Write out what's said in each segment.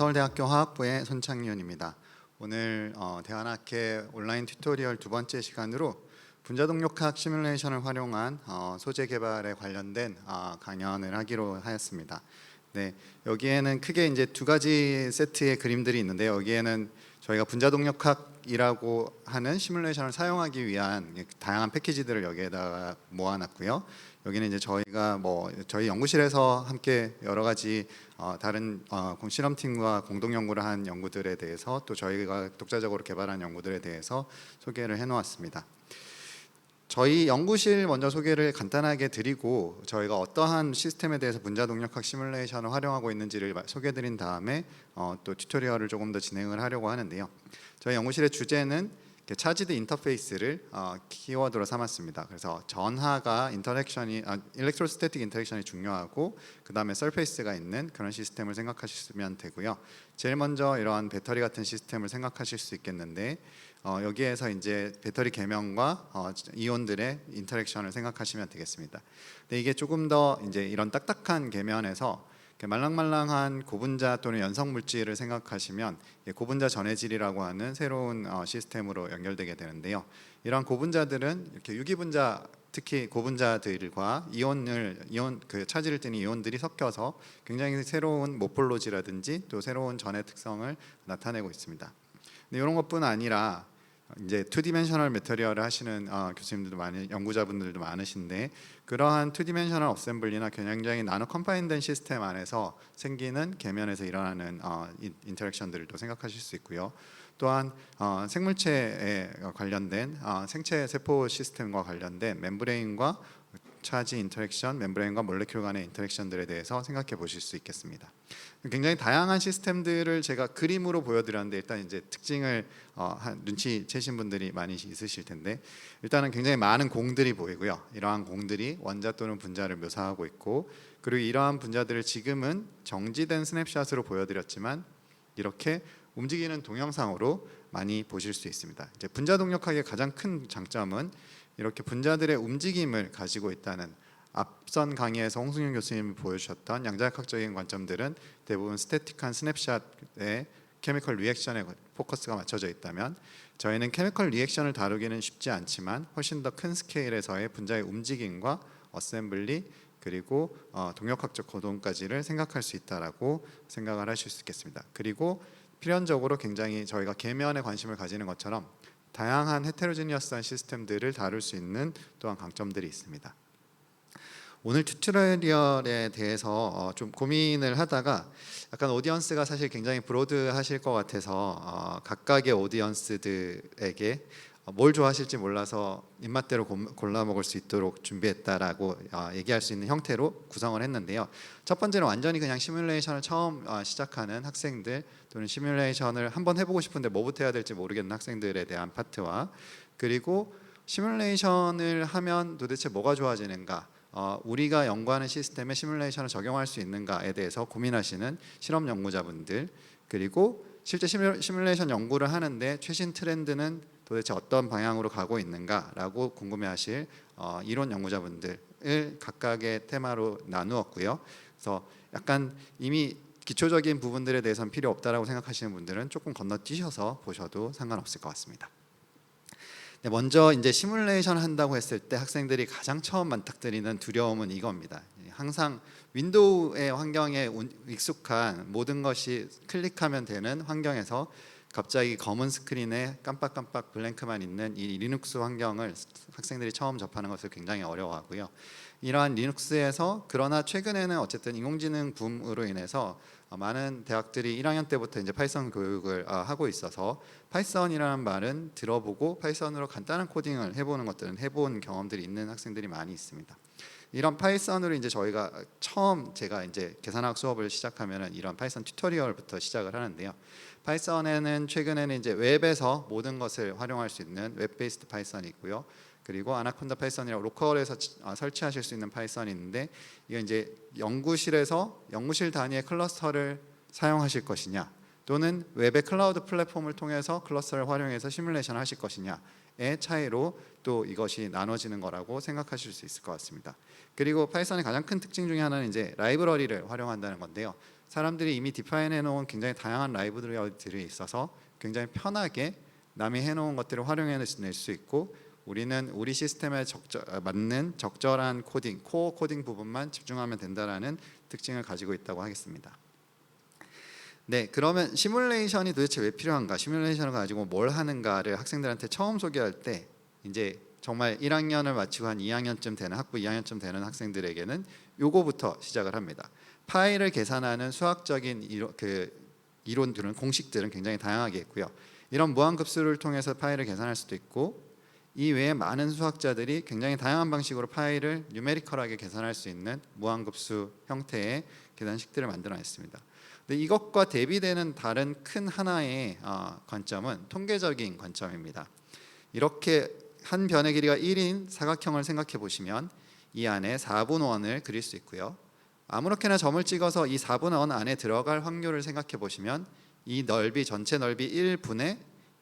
서울대학교 화학부의 손창윤입니다. 오늘 대안학회 온라인 튜토리얼 두 번째 시간으로 분자동력학 시뮬레이션을 활용한 소재 개발에 관련된 강연을 하기로 하였습니다. 네, 여기에는 크게 이제 두 가지 세트의 그림들이 있는데, 여기에는 저희가 분자동력학이라고 하는 시뮬레이션을 사용하기 위한 다양한 패키지들을 여기에다가 모아놨고요. 여기는 이제 저희가 저희 연구실에서 함께 여러 가지 다른 실험팀과 공동 연구를 한 연구들에 대해서, 또 저희가 독자적으로 개발한 연구들에 대해서 소개를 해놓았습니다. 저희 연구실 먼저 소개를 간단하게 드리고, 저희가 어떠한 시스템에 대해서 분자동력학 시뮬레이션을 활용하고 있는지를 소개해드린 다음에 또 튜토리얼을 조금 더 진행을 하려고 하는데요. 저희 연구실의 주제는 차지드 인터페이스를 키워드로 삼았습니다. 그래서 전하가 일렉트로스태틱 인터랙션이 중요하고, 그 다음에 서페이스가 있는 그런 시스템을 생각하시면 되고요. 제일 먼저 이러한 배터리 같은 시스템을 생각하실 수 있겠는데, 여기에서 이제 배터리 계명과 이온들의 인터랙션을 생각하시면 되겠습니다. 근데 이게 조금 더 이제 이런 딱딱한 계면에서 말랑말랑한 고분자 또는 연성 물질을 생각하시면 고분자 전해질이라고 하는 새로운 시스템으로 연결되게 되는데요. 이러한 고분자들은 이렇게 유기분자, 특히 고분자들과 그 차지를 띠는 이온들이 섞여서 굉장히 새로운 모폴로지라든지 또 새로운 전해 특성을 나타내고 있습니다. 근데 이런 것뿐 아니라 이제 2디멘셔널 매터리얼을 하시는 교수님들도 연구자분들도 많으신데, 그러한 2디멘셔널 어셈블리나 굉장히 나노 컴파인된 시스템 안에서 생기는 계면에서 일어나는 인터랙션들도 생각하실 수 있고요. 또한 생물체에 관련된 생체 세포 시스템과 관련된 멤브레인과 차지 인터랙션, 멤브레인과 몰레큘 간의 인터랙션들에 대해서 생각해 보실 수 있겠습니다. 굉장히 다양한 시스템들을 제가 그림으로 보여드렸는데, 일단 이제 특징을 눈치채신 분들이 많이 있으실 텐데, 일단은 굉장히 많은 공들이 보이고요. 이러한 공들이 원자 또는 분자를 묘사하고 있고, 그리고 이러한 분자들을 지금은 정지된 스냅샷으로 보여드렸지만 이렇게 움직이는 동영상으로 많이 보실 수 있습니다. 이제 분자동력학의 가장 큰 장점은 이렇게 분자들의 움직임을 가지고 있다는, 앞선 강의에서 홍승윤 교수님이 보여주셨던 양자역학적인 관점들은 대부분 스태틱한 스냅샷에 케미컬 리액션에 포커스가 맞춰져 있다면, 저희는 케미컬 리액션을 다루기는 쉽지 않지만 훨씬 더 큰 스케일에서의 분자의 움직임과 어셈블리, 그리고 동력학적 고동까지를 생각할 수 있다라고 생각을 하실 수 있겠습니다. 그리고 필연적으로 굉장히 저희가 계면에 관심을 가지는 것처럼 다양한 헤테로지니어스한 시스템들을 다룰 수 있는 또한 강점들이 있습니다. 오늘 튜토리얼에 대해서 좀 고민을 하다가, 약간 오디언스가 사실 굉장히 브로드하실 것 같아서 각각의 오디언스들에게 뭘 좋아하실지 몰라서 입맛대로 골라 먹을 수 있도록 준비했다라고 얘기할 수 있는 형태로 구성을 했는데요. 첫 번째는 완전히 그냥 시뮬레이션을 처음 시작하는 학생들, 또는 시뮬레이션을 한번 해보고 싶은데 뭐부터 해야 될지 모르겠는 학생들에 대한 파트와, 그리고 시뮬레이션을 하면 도대체 뭐가 좋아지는가, 우리가 연구하는 시스템에 시뮬레이션을 적용할 수 있는가에 대해서 고민하시는 실험 연구자분들, 그리고 실제 시뮬레이션 연구를 하는데 최신 트렌드는 도대체 어떤 방향으로 가고 있는가라고 궁금해하실 이론 연구자분들을 각각의 테마로 나누었고요. 그래서 약간 이미 기초적인 부분들에 대해서는 필요 없다라고 생각하시는 분들은 조금 건너뛰셔서 보셔도 상관없을 것 같습니다. 네, 먼저 이제 시뮬레이션 한다고 했을 때 학생들이 가장 처음 맞닥뜨리는 두려움은 이겁니다. 항상 윈도우의 환경에 익숙한, 모든 것이 클릭하면 되는 환경에서 갑자기 검은 스크린에 깜빡깜빡 블랭크만 있는 이 리눅스 환경을 학생들이 처음 접하는 것을 굉장히 어려워하고요. 이러한 리눅스에서, 그러나 최근에는 어쨌든 인공지능 붐으로 인해서 많은 대학들이 1학년 때부터 이제 파이썬 교육을 하고 있어서 파이썬이라는 말은 들어보고 파이썬으로 간단한 코딩을 해보는 것들은 해본 경험들이 있는 학생들이 많이 있습니다. 이런 파이썬으로 이제 제가 이제 계산학 수업을 시작하면은 이런 파이썬 튜토리얼부터 시작을 하는데요. 파이썬에는 최근에는 이제 웹에서 모든 것을 활용할 수 있는 웹 베이스드 파이썬이 있고요. 그리고 아나콘다 파이썬이라고 로컬에서 설치하실 수 있는 파이썬이 있는데, 이건 이제 연구실 단위의 클러스터를 사용하실 것이냐, 또는 웹의 클라우드 플랫폼을 통해서 클러스터를 활용해서 시뮬레이션을 하실 것이냐의 차이로 또 이것이 나눠지는 거라고 생각하실 수 있을 것 같습니다. 그리고 파이썬의 가장 큰 특징 중에 하나는 이제 라이브러리를 활용한다는 건데요. 사람들이 이미 디파인 해놓은 굉장히 다양한 라이브러리들이 있어서 굉장히 편하게 남이 해놓은 것들을 활용해낼 수 있고, 우리는 우리 시스템에 맞는 적절한 코딩, 코어 코딩 부분만 집중하면 된다라는 특징을 가지고 있다고 하겠습니다. 네, 그러면 시뮬레이션이 도대체 왜 필요한가? 시뮬레이션을 가지고 뭘 하는가를 학생들한테 처음 소개할 때 이제 정말 1학년을 마치고 한 2학년쯤 되는 학부 2학년쯤 되는 학생들에게는 요거부터 시작을 합니다. 파일을 계산하는 수학적인 이론들은 공식들은 굉장히 다양하게 있고요. 이런 무한급수를 통해서 파일을 계산할 수도 있고, 이 외에 많은 수학자들이 굉장히 다양한 방식으로 파일을 뉴메리컬하게 계산할 수 있는 무한급수 형태의 계산식들을 만들어냈습니다. 근데 이것과 대비되는 다른 큰 하나의 관점은 통계적인 관점입니다. 이렇게 한 변의 길이가 1인 사각형을 생각해 보시면 이 안에 4분의 1을 그릴 수 있고요. 아무렇게나 점을 찍어서 이 4분의 1 안에 들어갈 확률을 생각해 보시면 이 넓이, 전체 넓이 1분의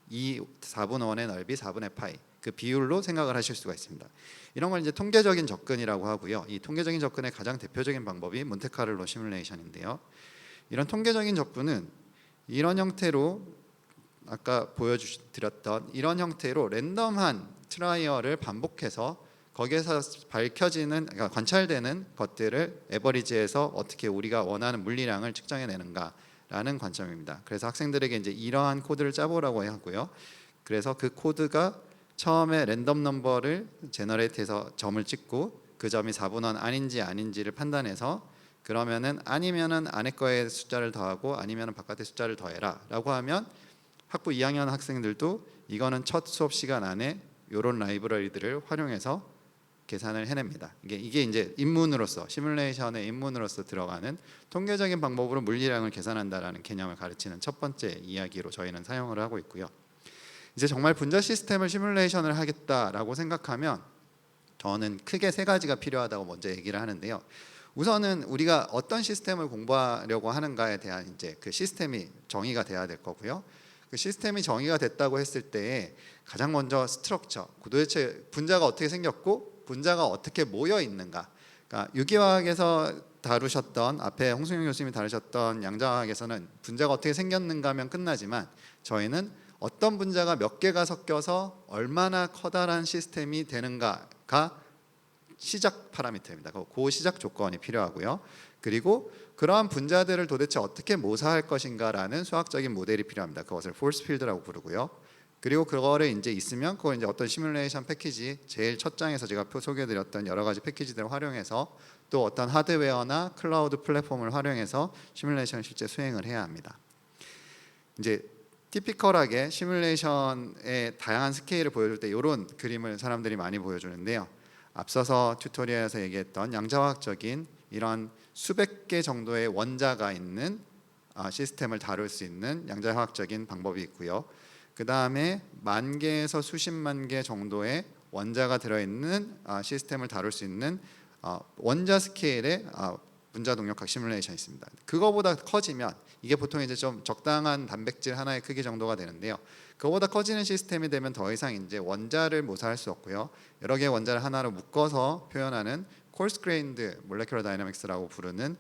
이 4분의 1의 넓이 4분의 파이, 그 비율로 생각을 하실 수가 있습니다. 이런 걸 이제 통계적인 접근이라고 하고요. 이 통계적인 접근의 가장 대표적인 방법이 몬테카를로 시뮬레이션인데요. 이런 통계적인 접근은 이런 형태로, 아까 보여드렸던 이런 형태로 랜덤한 트라이얼을 반복해서 거기에서 밝혀지는, 그러니까 관찰되는 것들을 에버리지해서 어떻게 우리가 원하는 물리량을 측정해내는가라는 관점입니다. 그래서 학생들에게 이제 이러한 코드를 짜보라고 하고요. 그래서 그 코드가 처음에 랜덤 넘버를 제너레이트해서 점을 찍고 그 점이 4분의 1 아닌지 아닌지를 판단해서, 그러면은 아니면은 안에 거에 숫자를 더하고 아니면은 바깥의 숫자를 더해라 라고 하면 학부 2학년 학생들도 이거는 첫 수업 시간 안에 이런 라이브러리들을 활용해서 계산을 해냅니다. 이게 이제 입문으로서, 시뮬레이션의 입문으로서 들어가는 통계적인 방법으로 물리량을 계산한다라는 개념을 가르치는 첫 번째 이야기로 저희는 사용을 하고 있고요. 이제 정말 분자 시스템을 시뮬레이션을 하겠다라고 생각하면 저는 크게 세 가지가 필요하다고 먼저 얘기를 하는데요. 우선은 우리가 어떤 시스템을 공부하려고 하는가에 대한 이제 그 시스템이 정의가 돼야 될 거고요. 그 시스템이 정의가 됐다고 했을 때 가장 먼저 스트럭처, 도대체 분자가 어떻게 생겼고 분자가 어떻게 모여 있는가. 그러니까 유기화학에서 다루셨던, 앞에 홍승용 교수님이 다루셨던 양자화학에서는 분자가 어떻게 생겼는가 하면 끝나지만, 저희는 어떤 분자가 몇 개가 섞여서 얼마나 커다란 시스템이 되는가가 시작 파라미터입니다. 그 시작 조건이 필요하고요. 그리고 그러한 분자들을 도대체 어떻게 모사할 것인가라는 수학적인 모델이 필요합니다. 그것을 포스 필드라고 부르고요. 그리고 그거를 이제 있으면 그걸 이제 어떤 시뮬레이션 패키지, 제일 첫 장에서 제가 소개해드렸던 여러 가지 패키지들을 활용해서 또 어떤 하드웨어나 클라우드 플랫폼을 활용해서 시뮬레이션을 실제 수행을 해야 합니다. 이제 티피컬하게 시뮬레이션의 다양한 스케일을 보여줄 때 이런 그림을 사람들이 많이 보여주는데요. 앞서서 튜토리얼에서 얘기했던 양자화학적인 이런 수백 개 정도의 원자가 있는 시스템을 다룰 수 있는 양자화학적인 방법이 있고요. 그 다음에 10,000개에서 수십만 개 정도의 원자가 들어있는 시스템을 다룰 수 있는 원자 스케일의 분자 동력학 시뮬레이션이 있습니다. 그거보다 커지면 이게 보통 이제 좀 적당한 단백질 하나의 크기 정도가 되는데요. 그거보다 커지는 시스템이 되면 더 이상 이제 원자를 모사할 수 없고요. 여러 개의 원자를 하나로 묶어서 표현하는 콜스 그레인드 몰레큘러 다이나믹스라고 부르는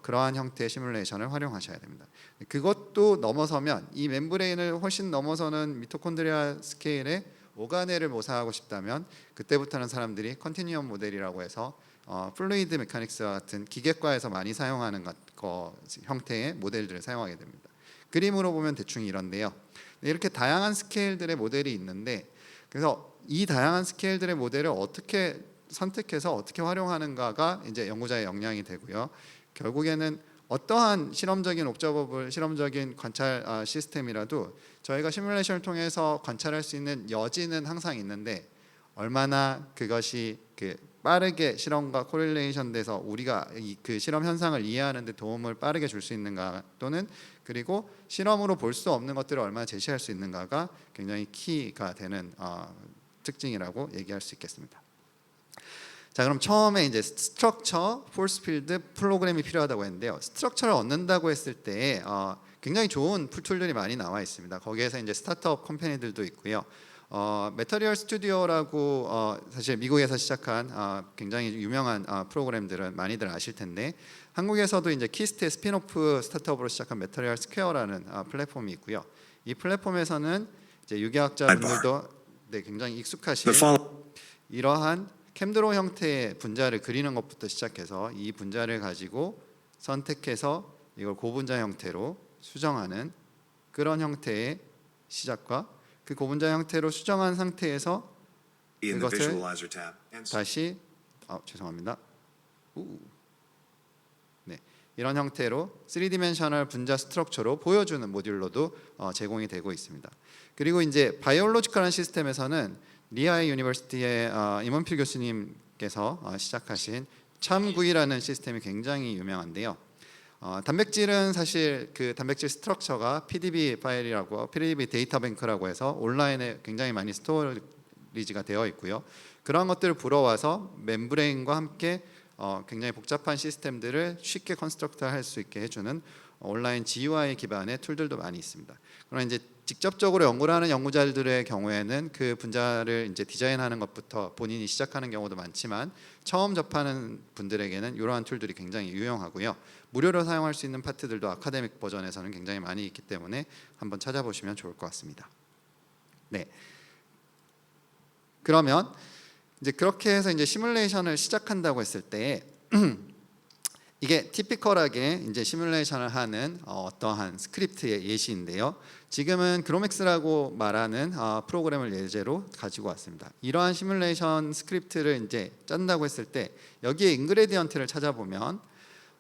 그러한 형태의 시뮬레이션을 활용하셔야 됩니다. 그것도 넘어서면, 이 멤브레인을 훨씬 넘어서는 미토콘드리아 스케일의 오가넬을 모사하고 싶다면 그때부터는 사람들이 컨티뉴엄 모델이라고 해서 플루이드 메카닉스와 같은 기계과에서 많이 사용하는 형태의 모델들을 사용하게 됩니다. 그림으로 보면 대충 이런데요. 이렇게 다양한 스케일들의 모델이 있는데, 그래서 이 다양한 스케일들의 모델을 어떻게 선택해서 어떻게 활용하는가가 이제 연구자의 역량이 되고요. 결국에는 어떠한 실험적인 옵저버블, 실험적인 관찰 시스템이라도 저희가 시뮬레이션을 통해서 관찰할 수 있는 여지는 항상 있는데, 얼마나 그것이 빠르게 실험과 코릴레이션 돼서 우리가 그 실험 현상을 이해하는 데 도움을 빠르게 줄 수 있는가, 또는 그리고 실험으로 볼 수 없는 것들을 얼마나 제시할 수 있는가가 굉장히 키가 되는 특징이라고 얘기할 수 있겠습니다. 자, 그럼 처음에 이제 스트럭처, 포스 필드, 프로그램이 필요하다고 했는데요. 스트럭처를 얻는다고 했을 때 굉장히 좋은 툴들이 많이 나와 있습니다. 거기에서 이제 스타트업 컴퍼니들도 있고요. 매터리얼 스튜디오라고 사실 미국에서 시작한 굉장히 유명한 프로그램들은 많이들 아실 텐데, 한국에서도 이제 키스트의 스핀오프 스타트업으로 시작한 매터리얼 스퀘어라는 플랫폼이 있고요. 이 플랫폼에서는 이제 유기학자분들도 네, 굉장히 익숙하신 이러한 캠드로 형태의 분자를 그리는 것부터 시작해서 이 분자를 가지고 선택해서 이걸 고분자 형태로 수정하는 그런 형태의 시작과, 그 고분자 형태로 수정한 상태에서 그것을 다시 죄송합니다. 네, 이런 형태로 3디멘셔널 분자 스트럭처로 보여주는 모듈로도 제공이 되고 있습니다. 그리고 이제 바이올로지컬한 시스템에서는 리하이 유니버시티의 임원필 교수님께서 시작하신 참구이라는 시스템이 굉장히 유명한데요. 단백질은 사실 그 단백질 스트럭처가 PDB 파일이라고, PDB 데이터 뱅크라고 해서 온라인에 굉장히 많이 스토리지가 되어 있고요. 그런 것들을 불어와서 멤브레인과 함께 굉장히 복잡한 시스템들을 쉽게 컨스트럭트할 수 있게 해주는 온라인 GUI 기반의 툴들도 많이 있습니다. 그러나 이제 직접적으로 연구를 하는 연구자들의 경우에는 그 분자를 이제 디자인하는 것부터 본인이 시작하는 경우도 많지만, 처음 접하는 분들에게는 이러한 툴들이 굉장히 유용하고요. 무료로 사용할 수 있는 파트들도 아카데믹 버전에서는 굉장히 많이 있기 때문에 한번 찾아보시면 좋을 것 같습니다. 네. 그러면 이제 그렇게 해서 이제 시뮬레이션을 시작한다고 했을 때 이게 티피컬하게 이제 시뮬레이션을 하는 어떠한 스크립트의 예시인데요. 지금은 그로맥스라고 말하는 프로그램을 예제로 가지고 왔습니다. 이러한 시뮬레이션 스크립트를 이제 짠다고 했을 때 여기에 인그레디언트를 찾아보면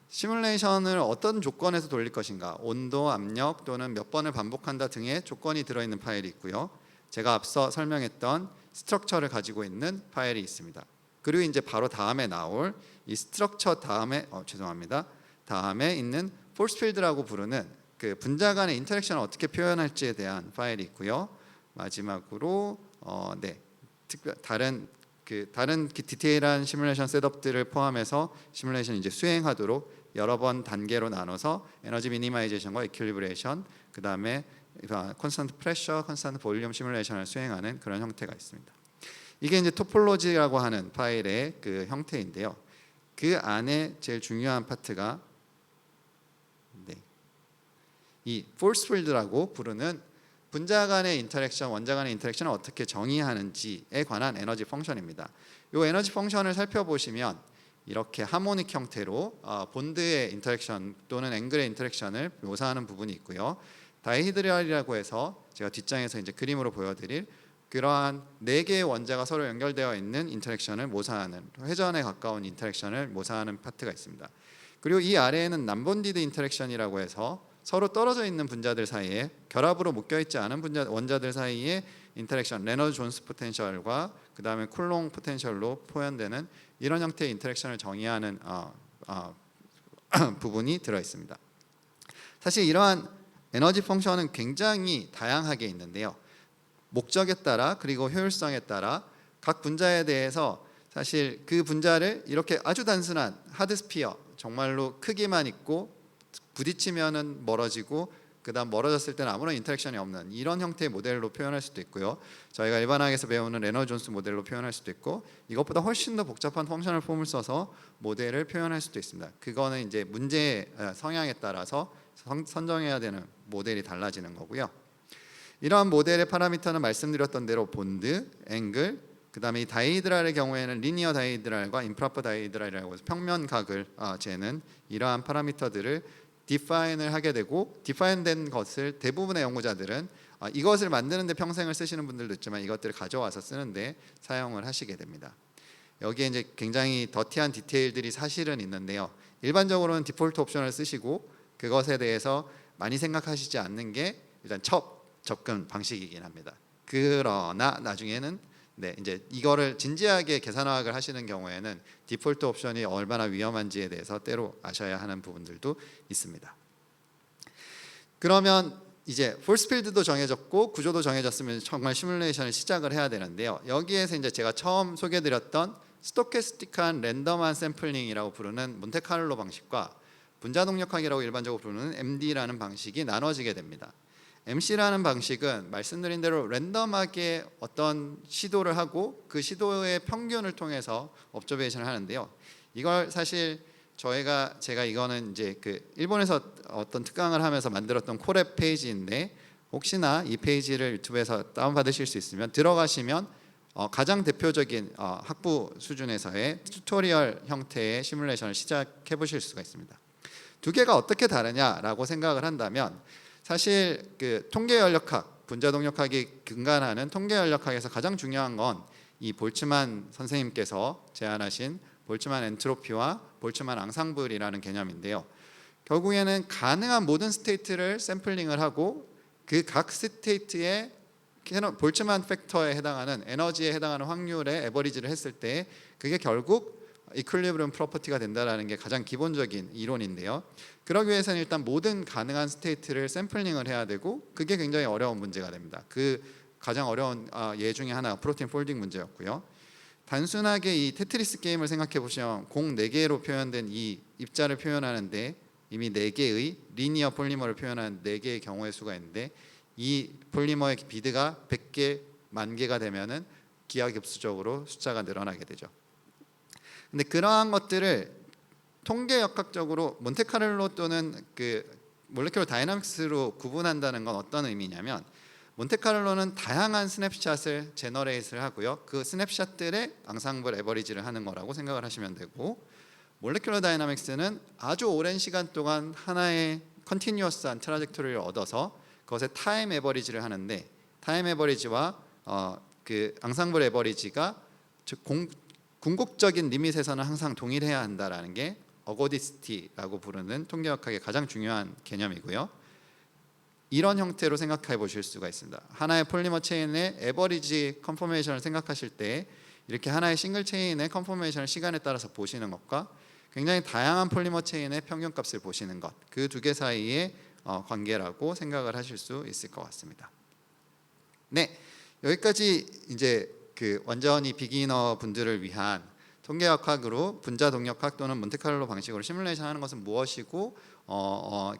시뮬레이션을 어떤 조건에서 돌릴 것인가, 온도, 압력 또는 몇 번을 반복한다 등의 조건이 들어있는 파일이 있고요. 제가 앞서 설명했던 스트럭처를 가지고 있는 파일이 있습니다. 그리고 이제 바로 다음에 나올 이 스트럭처 다음에 다음에 있는 force field라고 부르는 그 분자 간의 인터랙션을 어떻게 표현할지에 대한 파일이 있고요. 마지막으로 다른 디테일한 시뮬레이션 셋업들을 포함해서 시뮬레이션 이제 수행하도록 여러 번 단계로 나눠서 에너지 미니마이제이션과 이퀄리브레이션, 그 다음에 콘스턴트 프레셔, 콘스턴트 볼륨 시뮬레이션을 수행하는 그런 형태가 있습니다. 이게 이제 토폴로지라고 하는 파일의 그 형태인데요. 그 안에 제일 중요한 파트가 이 force field라고 부르는 분자 간의 인터랙션, 원자 간의 인터랙션을 어떻게 정의하는지에 관한 에너지 펑션입니다. 이 에너지 펑션을 살펴보시면 이렇게 하모닉 형태로 본드의 인터랙션 또는 앵글의 인터랙션을 묘사하는 부분이 있고요. 다이히드랄이라고 해서 제가 뒷장에서 이제 그림으로 보여드릴 그러한 4개의 원자가 서로 연결되어 있는 인터랙션을 모사하는, 회전에 가까운 인터랙션을 모사하는 파트가 있습니다. 그리고 이 아래에는 남본디드 인터랙션이라고 해서 서로 떨어져 있는 분자들 사이에, 결합으로 묶여 있지 않은 원자들 사이에 인터랙션, 레너드 존스 포텐셜과 그 다음에 쿨롱 포텐셜로 표현되는 이런 형태의 인터랙션을 정의하는 부분이 들어 있습니다. 사실 이러한 에너지 펑션은 굉장히 다양하게 있는데요. 목적에 따라 그리고 효율성에 따라 각 분자에 대해서 사실 그 분자를 이렇게 아주 단순한 하드 스피어, 정말로 크기만 있고 부딪히면은 멀어지고 그다음 멀어졌을 때는 아무런 인터랙션이 없는 이런 형태의 모델로 표현할 수도 있고요. 저희가 일반학에서 배우는 레너드 존스 모델로 표현할 수도 있고, 이것보다 훨씬 더 복잡한 펑셔널 폼을 써서 모델을 표현할 수도 있습니다. 그거는 이제 문제의 성향에 따라서 선정해야 되는 모델이 달라지는 거고요. 이러한 모델의 파라미터는 말씀드렸던 대로 본드, 앵글, 그 다음에 이 다이히드랄의 경우에는 리니어 다이히드랄과 임프로퍼 다이히드랄이라고 해서 평면각을 재는 이러한 파라미터들을 디파인을 하게 되고, 디파인된 것을 대부분의 연구자들은 이것을 만드는데 평생을 쓰시는 분들도 있지만 이것들을 가져와서 쓰는데 사용을 하시게 됩니다. 여기에 이제 굉장히 더티한 디테일들이 사실은 있는데요. 일반적으로는 디폴트 옵션을 쓰시고 그것에 대해서 많이 생각하시지 않는 게 일단 첫 접근 방식이긴 합니다. 그러나 나중에는 이제 이거를 진지하게 계산화학을 하시는 경우에는 디폴트 옵션이 얼마나 위험한지에 대해서 때로 아셔야 하는 부분들도 있습니다. 그러면 이제 force field도 정해졌고 구조도 정해졌으면 정말 시뮬레이션을 시작을 해야 되는데요. 여기에서 이제 제가 처음 소개해드렸던 스토캐스틱한 랜덤한 샘플링이라고 부르는 몬테카를로 방식과 분자동력학이라고 일반적으로 부르는 MD라는 방식이 나눠지게 됩니다. MC라는 방식은 말씀드린 대로 랜덤하게 어떤 시도를 하고 그 시도의 평균을 통해서 업저베이션을 하는데요. 이걸 사실 제가 이거는 이제 그 일본에서 어떤 특강을 하면서 만들었던 콜앱 페이지인데, 혹시나 이 페이지를 유튜브에서 다운받으실 수 있으면 들어가시면 가장 대표적인 학부 수준에서의 튜토리얼 형태의 시뮬레이션을 시작해 보실 수가 있습니다. 두 개가 어떻게 다르냐라고 생각을 한다면, 사실 그 통계연력학, 분자동력학이 근간하는 통계연력학에서 가장 중요한 건 이 볼츠만 선생님께서 제안하신 볼츠만 엔트로피와 볼츠만 앙상블이라는 개념인데요. 결국에는 가능한 모든 스테이트를 샘플링을 하고 그 각 스테이트의 볼츠만 팩터에 해당하는 에너지에 해당하는 확률의 에버리지를 했을 때 그게 결국 이퀄리브리엄 프로퍼티가 된다는 게 가장 기본적인 이론인데요. 그러기 위해서는 일단 모든 가능한 스테이트를 샘플링을 해야 되고, 그게 굉장히 어려운 문제가 됩니다. 그 가장 어려운 예 중에 하나가 프로틴 폴딩 문제였고요. 단순하게 이 테트리스 게임을 생각해 보시면 공 4개로 표현된 이 입자를 표현하는데 이미 4개의 리니어 폴리머를 표현한 4개의 경우의 수가 있는데, 이 폴리머의 비드가 100개, 10,000개가 되면은 기하급수적으로 숫자가 늘어나게 되죠. 근데 그러한 것들을 통계역학적으로 몬테카를로 또는 그 몰레큘러 다이나믹스로 구분한다는 건 어떤 의미냐면, 몬테카를로는 다양한 스냅샷을 제너레이트를 하고요. 그 스냅샷들의 앙상블 에버리지를 하는 거라고 생각을 하시면 되고, 몰레큘러 다이나믹스는 아주 오랜 시간 동안 하나의 컨티뉴어스한 트라젝토리를 얻어서 그것의 타임 에버리지를 하는데, 타임 에버리지와 그 앙상블 에버리지가 궁극적인 리밋에서는 항상 동일해야 한다라는 게 어거디시티라고 부르는 통계학학의 가장 중요한 개념이고요. 이런 형태로 생각해 보실 수가 있습니다. 하나의 폴리머 체인의 에버리지 컨포메이션을 생각하실 때 이렇게 하나의 싱글 체인의 컨포메이션을 시간에 따라서 보시는 것과 굉장히 다양한 폴리머 체인의 평균값을 보시는 것, 그 두 개 사이의 관계라고 생각을 하실 수 있을 것 같습니다. 네, 여기까지 이제 그 완전히 비기너 분들을 위한 통계역학으로 분자동력학 또는 몬테카를로 방식으로 시뮬레이션 하는 것은 무엇이고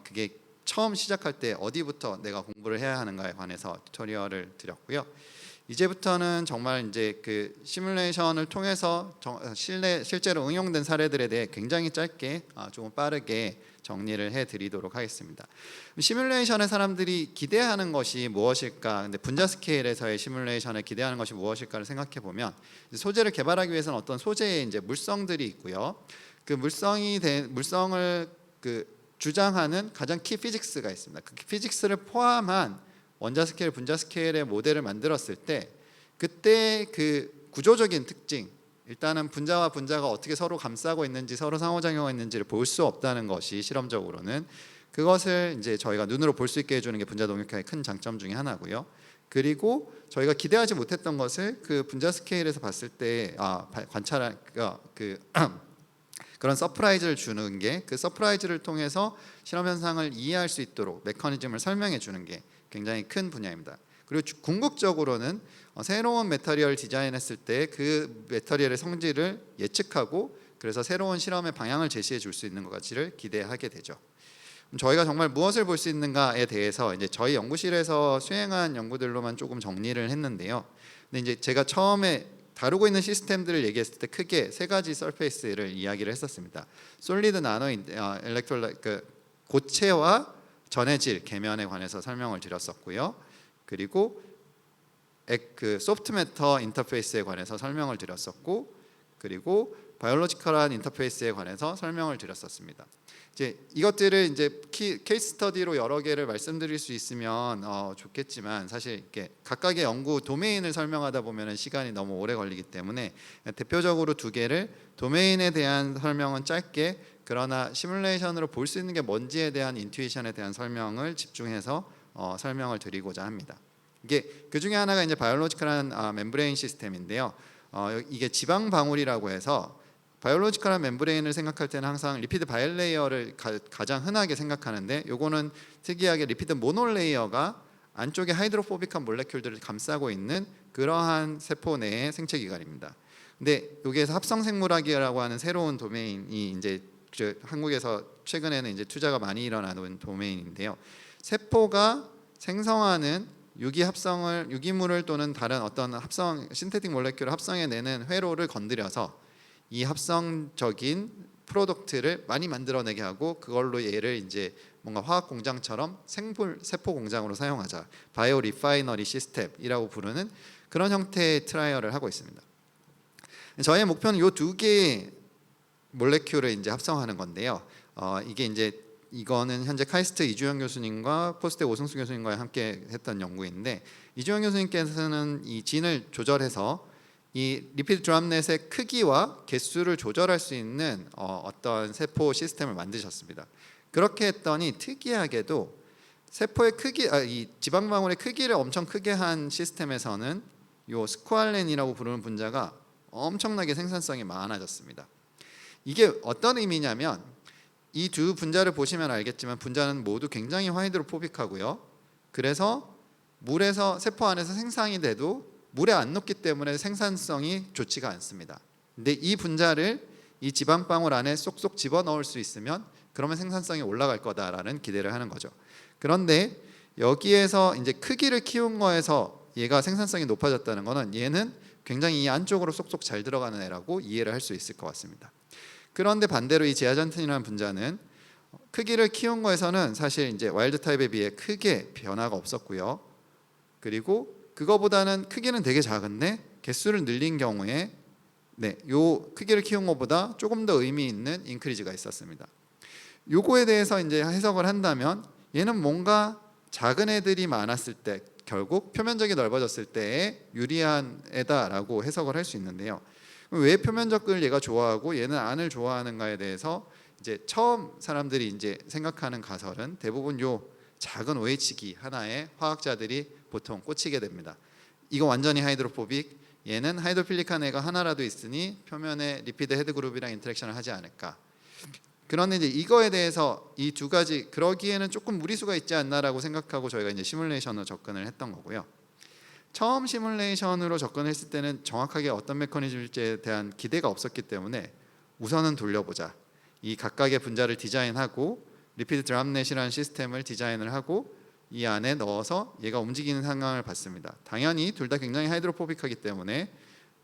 그게 처음 시작할 때 어디부터 내가 공부를 해야 하는가에 관해서 튜토리얼을 드렸고요. 이제부터는 정말 이제 그 시뮬레이션을 통해서 실제로 응용된 사례들에 대해 굉장히 짧게 조금 빠르게 정리를 해드리도록 하겠습니다. 시뮬레이션에 사람들이 기대하는 것이 무엇일까? 근데 분자 스케일에서의 시뮬레이션을 기대하는 것이 무엇일까를 생각해 보면, 소재를 개발하기 위해서는 어떤 소재의 이제 물성들이 있고요. 그 물성을 그 주장하는 가장 키 피직스가 있습니다. 그 피직스를 포함한 원자 스케일, 분자 스케일의 모델을 만들었을 때 그때 그 구조적인 특징, 일단은 분자와 분자가 어떻게 서로 감싸고 있는지, 서로 상호작용하고 있는지를 볼 수 없다는 것이 실험적으로는, 그것을 이제 저희가 눈으로 볼 수 있게 해주는 게 분자동력학의 큰 장점 중에 하나고요. 그리고 저희가 기대하지 못했던 것을 그 분자 스케일에서 봤을 때 관찰한 그런 서프라이즈를 주는 게, 그 서프라이즈를 통해서 실험 현상을 이해할 수 있도록 메커니즘을 설명해 주는 게 굉장히 큰 분야입니다. 그리고 궁극적으로는 새로운 메터리얼 디자인했을 때 그 메터리얼의 성질을 예측하고 그래서 새로운 실험의 방향을 제시해 줄 수 있는 것까지를 기대하게 되죠. 저희가 정말 무엇을 볼 수 있는가에 대해서 이제 저희 연구실에서 수행한 연구들로만 조금 정리를 했는데요. 근데 이제 제가 처음에 다루고 있는 시스템들을 얘기했을 때 크게 세 가지 서페이스를 이야기를 했었습니다. 솔리드 나노 일렉트롤라이트, 그 고체와 전해질 계면에 관해서 설명을 드렸었고요. 그리고 그 소프트 매터 인터페이스에 관해서 설명을 드렸었고, 그리고 바이올로지컬한 인터페이스에 관해서 설명을 드렸었습니다. 이제 이것들을 이제 케이스 스터디로 여러 개를 말씀드릴 수 있으면 좋겠지만, 사실 이렇게 각각의 연구 도메인을 설명하다 보면 시간이 너무 오래 걸리기 때문에 대표적으로 두 개를, 도메인에 대한 설명은 짧게, 그러나 시뮬레이션으로 볼 수 있는 게 뭔지에 대한 인투이션에 대한 설명을 집중해서 설명을 드리고자 합니다. 이게 그 중에 하나가 이제 바이올로지컬한 멤브레인 시스템인데요. 이게 지방 방울이라고 해서, 바이올로지컬한 멤브레인을 생각할 때는 항상 리피드 바이레이어를 가장 흔하게 생각하는데, 요거는 특이하게 리피드 모노레이어가 안쪽에 하이드로포빅한 몰레큘들을 감싸고 있는 그러한 세포 내의 생체 기관입니다. 근데 여기에서 합성 생물학이라고 하는 새로운 도메인이 이제 한국에서 최근에는 이제 투자가 많이 일어나는 도메인인데요. 세포가 생성하는 유기물을 또는 다른 어떤 합성 신테틱 몰레큘을 합성해내는 회로를 건드려서 이 합성적인 프로덕트를 많이 만들어내게 하고 그걸로 얘를 이제 뭔가 화학 공장처럼 생물 세포 공장으로 사용하자, 바이오 리파이너리 시스템이라고 부르는 그런 형태의 트라이얼을 하고 있습니다. 저의 목표는 이 두 개의 몰레큘을 이제 합성하는 건데요. 이게 이제 이거는 현재 카이스트 이주영 교수님과 포스텍 오승수 교수님과 함께 했던 연구인데, 이주영 교수님께서는 이 진을 조절해서 이 리피드 드랍넷의 크기와 개수를 조절할 수 있는 어떤 세포 시스템을 만드셨습니다. 그렇게 했더니 특이하게도 세포의 크기, 이 지방 방울의 크기를 엄청 크게 한 시스템에서는 요 스쿠알렌이라고 부르는 분자가 엄청나게 생산성이 많아졌습니다. 이게 어떤 의미냐면, 이 두 분자를 보시면 알겠지만 분자는 모두 굉장히 하이드로포빅하고요. 그래서 물에서 세포 안에서 생산이 돼도 물에 안 녹기 때문에 생산성이 좋지가 않습니다. 근데 이 분자를 이 지방방울 안에 쏙쏙 집어넣을 수 있으면 그러면 생산성이 올라갈 거다라는 기대를 하는 거죠. 그런데 여기에서 이제 크기를 키운 거에서 얘가 생산성이 높아졌다는 거는 얘는 굉장히 이 안쪽으로 쏙쏙 잘 들어가는 애라고 이해를 할 수 있을 것 같습니다. 그런데 반대로 이 제아잔틴이라는 분자는 크기를 키운 거에서는 사실 이제 와일드 타입에 비해 크게 변화가 없었고요. 그리고 그거보다는 크기는 되게 작은데 개수를 늘린 경우에 요 크기를 키운 것보다 조금 더 의미 있는 인크리즈가 있었습니다. 요거에 대해서 이제 해석을 한다면 얘는 뭔가 작은 애들이 많았을 때 결국 표면적이 넓어졌을 때에 유리한 애다라고 해석을 할 수 있는데요. 왜 표면적을 얘가 좋아하고 얘는 안을 좋아하는가에 대해서 이제 처음 사람들이 이제 생각하는 가설은 대부분 요 작은 OH기 하나에 화학자들이 보통 꽂히게 됩니다. 이거 완전히 하이드로포빅, 얘는 하이드로필릭한 애가 하나라도 있으니 표면에 리피드 헤드 그룹이랑 인터랙션을 하지 않을까. 그런데 이제 이거에 대해서 이 두 가지 그러기에는 조금 무리수가 있지 않나라고 생각하고 저희가 이제 시뮬레이션으로 접근을 했던 거고요. 처음 시뮬레이션으로 접근했을 때는 정확하게 어떤 메커니즘일지에 대한 기대가 없었기 때문에 우선은 돌려보자. 이 각각의 분자를 디자인하고 리피드 드랍넷이라는 시스템을 디자인을 하고 이 안에 넣어서 얘가 움직이는 상황을 봤습니다. 당연히 둘 다 굉장히 하이드로포빅하기 때문에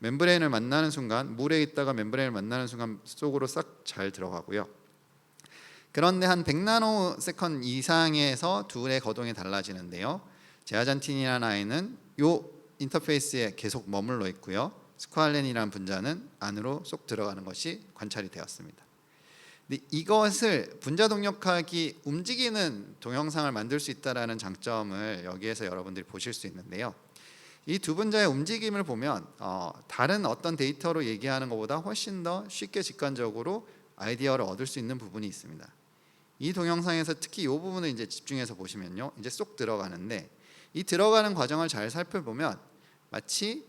멤브레인을 만나는 순간, 물에 있다가 멤브레인을 만나는 순간 속으로 싹 잘 들어가고요. 그런데 한 100나노 세컨 이상에서 둘의 거동이 달라지는데요. 제아잔틴이라는 아이는 요 인터페이스에 계속 머물러 있고요. 스쿠알렌이라는 분자는 안으로 쏙 들어가는 것이 관찰이 되었습니다. 근데 이것을 분자 동력학이 움직이는 동영상을 만들 수 있다라는 장점을 여기에서 여러분들이 보실 수 있는데요. 이 두 분자의 움직임을 보면 다른 어떤 데이터로 얘기하는 것보다 훨씬 더 쉽게 직관적으로 아이디어를 얻을 수 있는 부분이 있습니다. 이 동영상에서 특히 이 부분을 이제 집중해서 보시면요, 이제 쏙 들어가는데 이 들어가는 과정을 잘 살펴보면 마치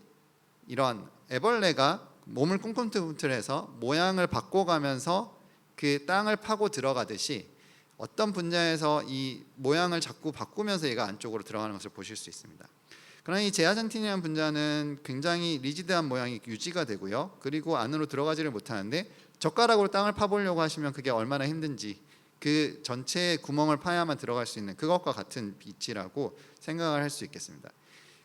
이런 애벌레가 몸을 꿈틀꿈틀해서 모양을 바꿔가면서 그 땅을 파고 들어가듯이 어떤 분야에서 이 모양을 자꾸 바꾸면서 얘가 안쪽으로 들어가는 것을 보실 수 있습니다. 그러나 이 제아잔틴이라는 분자는 굉장히 리지드한 모양이 유지가 되고요. 그리고 안으로 들어가지를 못하는데 젓가락으로 땅을 파보려고 하시면 그게 얼마나 힘든지, 그 전체의 구멍을 파야만 들어갈 수 있는 그것과 같은 빛이라고 생각을 할 수 있겠습니다.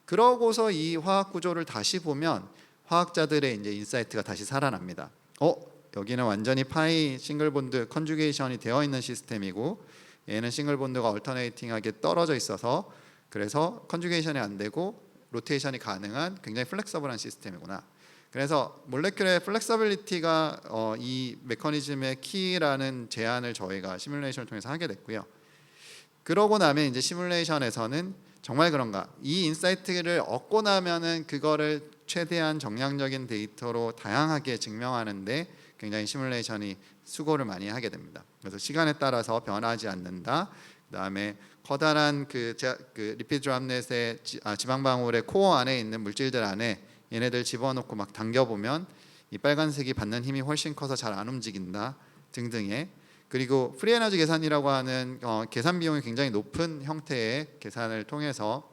그러고서 이 화학 구조를 다시 보면 화학자들의 이제 인사이트가 다시 살아납니다. 여기는 완전히 파이 싱글 본드 컨주게이션이 되어 있는 시스템이고 얘는 싱글 본드가 얼터네이팅하게 떨어져 있어서 그래서 컨주게이션이 안 되고 로테이션이 가능한 굉장히 플렉서블한 시스템이구나. 그래서 몰레큘의 플렉서빌리티가 이 메커니즘의 키라는 제안을 저희가 시뮬레이션을 통해서 하게 됐고요. 그러고 나면 이제 시뮬레이션에서는 정말 그런가, 이 인사이트를 얻고 나면은 그거를 최대한 정량적인 데이터로 다양하게 증명하는데 굉장히 시뮬레이션이 수고를 많이 하게 됩니다. 그래서 시간에 따라서 변하지 않는다. 그다음에 커다란 그 리피드 드랍넷의 지방 방울의 코어 안에 있는 물질들 안에 얘네들 집어넣고 막 당겨보면 이 빨간색이 받는 힘이 훨씬 커서 잘 안 움직인다 등등의, 그리고 프리에너지 계산이라고 하는 계산 비용이 굉장히 높은 형태의 계산을 통해서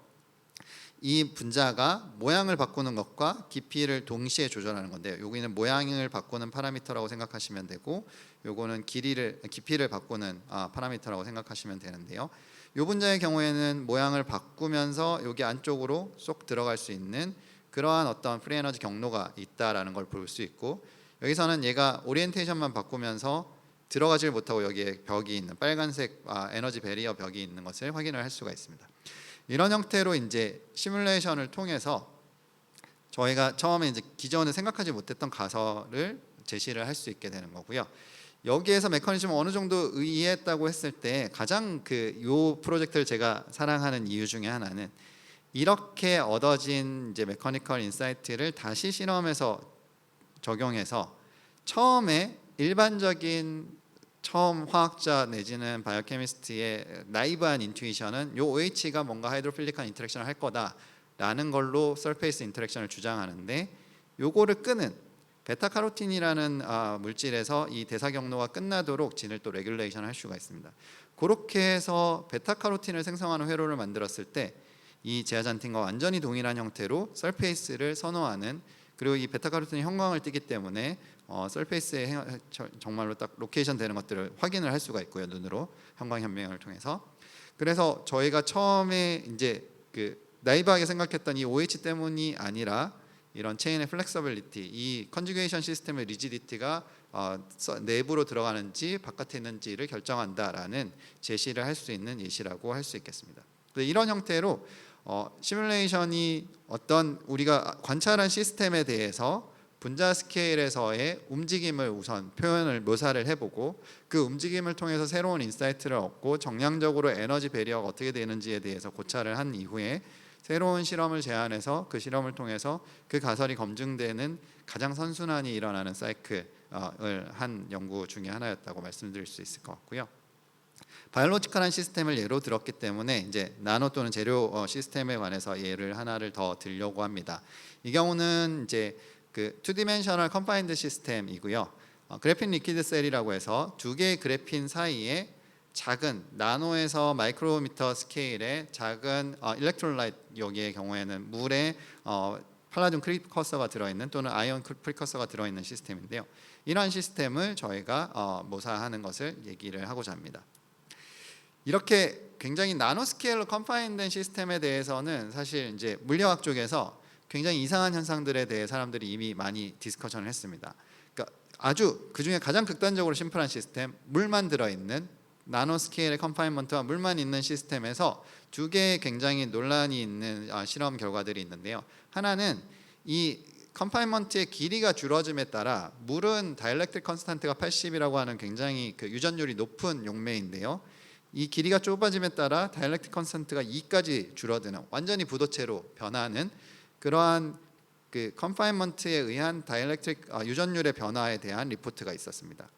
이 분자가 모양을 바꾸는 것과 깊이를 동시에 조절하는 건데요. 여기는 모양을 바꾸는 파라미터라고 생각하시면 되고 요거는 깊이를 바꾸는 파라미터라고 생각하시면 되는데요. 요 분자의 경우에는 모양을 바꾸면서 여기 안쪽으로 쏙 들어갈 수 있는 그러한 어떤 프리 에너지 경로가 있다라는 걸 볼 수 있고, 여기서는 얘가 오리엔테이션만 바꾸면서 들어가질 못하고 여기에 벽이 있는 빨간색 에너지 배리어 벽이 있는 것을 확인을 할 수가 있습니다. 이런 형태로 이제 시뮬레이션을 통해서 저희가 처음에 이제 기존에 생각하지 못했던 가설을 제시를 할 수 있게 되는 거고요. 여기에서 메커니즘을 어느 정도 이해했다고 했을 때 가장 요 프로젝트를 제가 사랑하는 이유 중에 하나는 이렇게 얻어진 이제 메커니컬 인사이트를 다시 실험에서 적용해서 처음에 일반적인 처음 화학자 내지는 바이오케미스트의 나이브한 인투이션은 요 OH가 뭔가 하이드로필릭한 인터랙션을 할 거다라는 걸로 서페이스 인터랙션을 주장하는데, 요거를 끄는 베타카로틴이라는 물질에서 이 대사 경로가 끝나도록 진을 또 레귤레이션 할 수가 있습니다. 그렇게 해서 베타카로틴을 생성하는 회로를 만들었을 때 이 제아잔틴과 완전히 동일한 형태로 서페이스를 선호하는, 그리고 이 베타카로틴이 형광을 띠기 때문에 서페이스에 정말로 딱 로케이션 되는 것들을 확인을 할 수가 있고요, 눈으로 형광 현명을 통해서. 그래서 저희가 처음에 이제 나이브하게 생각했던 이 OH 때문이 아니라 이런 체인의 플렉서빌리티, 이 컨주게이션 시스템의 리지디티가 내부로 들어가는지 바깥에 있는지를 결정한다라는 제시를 할 수 있는 예시라고 할 수 있겠습니다. 이런 형태로 시뮬레이션이 어떤 우리가 관찰한 시스템에 대해서 분자 스케일에서의 움직임을 우선 묘사를 해보고, 그 움직임을 통해서 새로운 인사이트를 얻고 정량적으로 에너지 배리어가 어떻게 되는지에 대해서 고찰을 한 이후에 새로운 실험을 제안해서 그 실험을 통해서 그 가설이 검증되는 가장 선순환이 일어나는 사이클을 한 연구 중에 하나였다고 말씀드릴 수 있을 것 같고요. 바이올로지컬한 시스템을 예로 들었기 때문에 이제 나노 또는 재료 시스템에 관해서 예를 하나를 더 들려고 합니다. 이 경우는 이제 투 디멘셔널 컨파인드 시스템이고요. 그래핀 리퀴드 셀이라고 해서 두 개의 그래핀 사이에 작은 나노에서 마이크로미터 스케일의 작은 일렉트롤라이트, 여기의 경우에는 물에 팔라듐 프리커서가 들어있는 또는 아이온 프리커서가 들어있는 시스템인데요. 이러한 시스템을 저희가 모사하는 것을 얘기를 하고자 합니다. 이렇게 굉장히 나노 스케일로 컨파인된 시스템에 대해서는 사실 이제 물리학 쪽에서 굉장히 이상한 현상들에 대해 사람들이 이미 많이 디스커션을 했습니다. 그러니까 아주 그 중에 가장 극단적으로 심플한 시스템, 물만 들어있는 나노 스케일의 컨파인먼트와 물만 있는 시스템에서 두 개의 굉장히 논란이 있는 실험 결과들이 있는데요. 하나는 이 컨파인먼트의 길이가 줄어듦에 따라 물은 다이엘렉트릭 컨스탄트가 80이라고 하는 굉장히 유전율이 높은 용매인데요. 이 길이가 좁아짐에 따라 다이엘렉트릭 컨스탄트가 2까지 줄어드는, 완전히 부도체로 변하는 그러한 컨파인먼트에 의한 다이엘렉트릭 유전율의 변화에 대한 리포트가 있었습니다.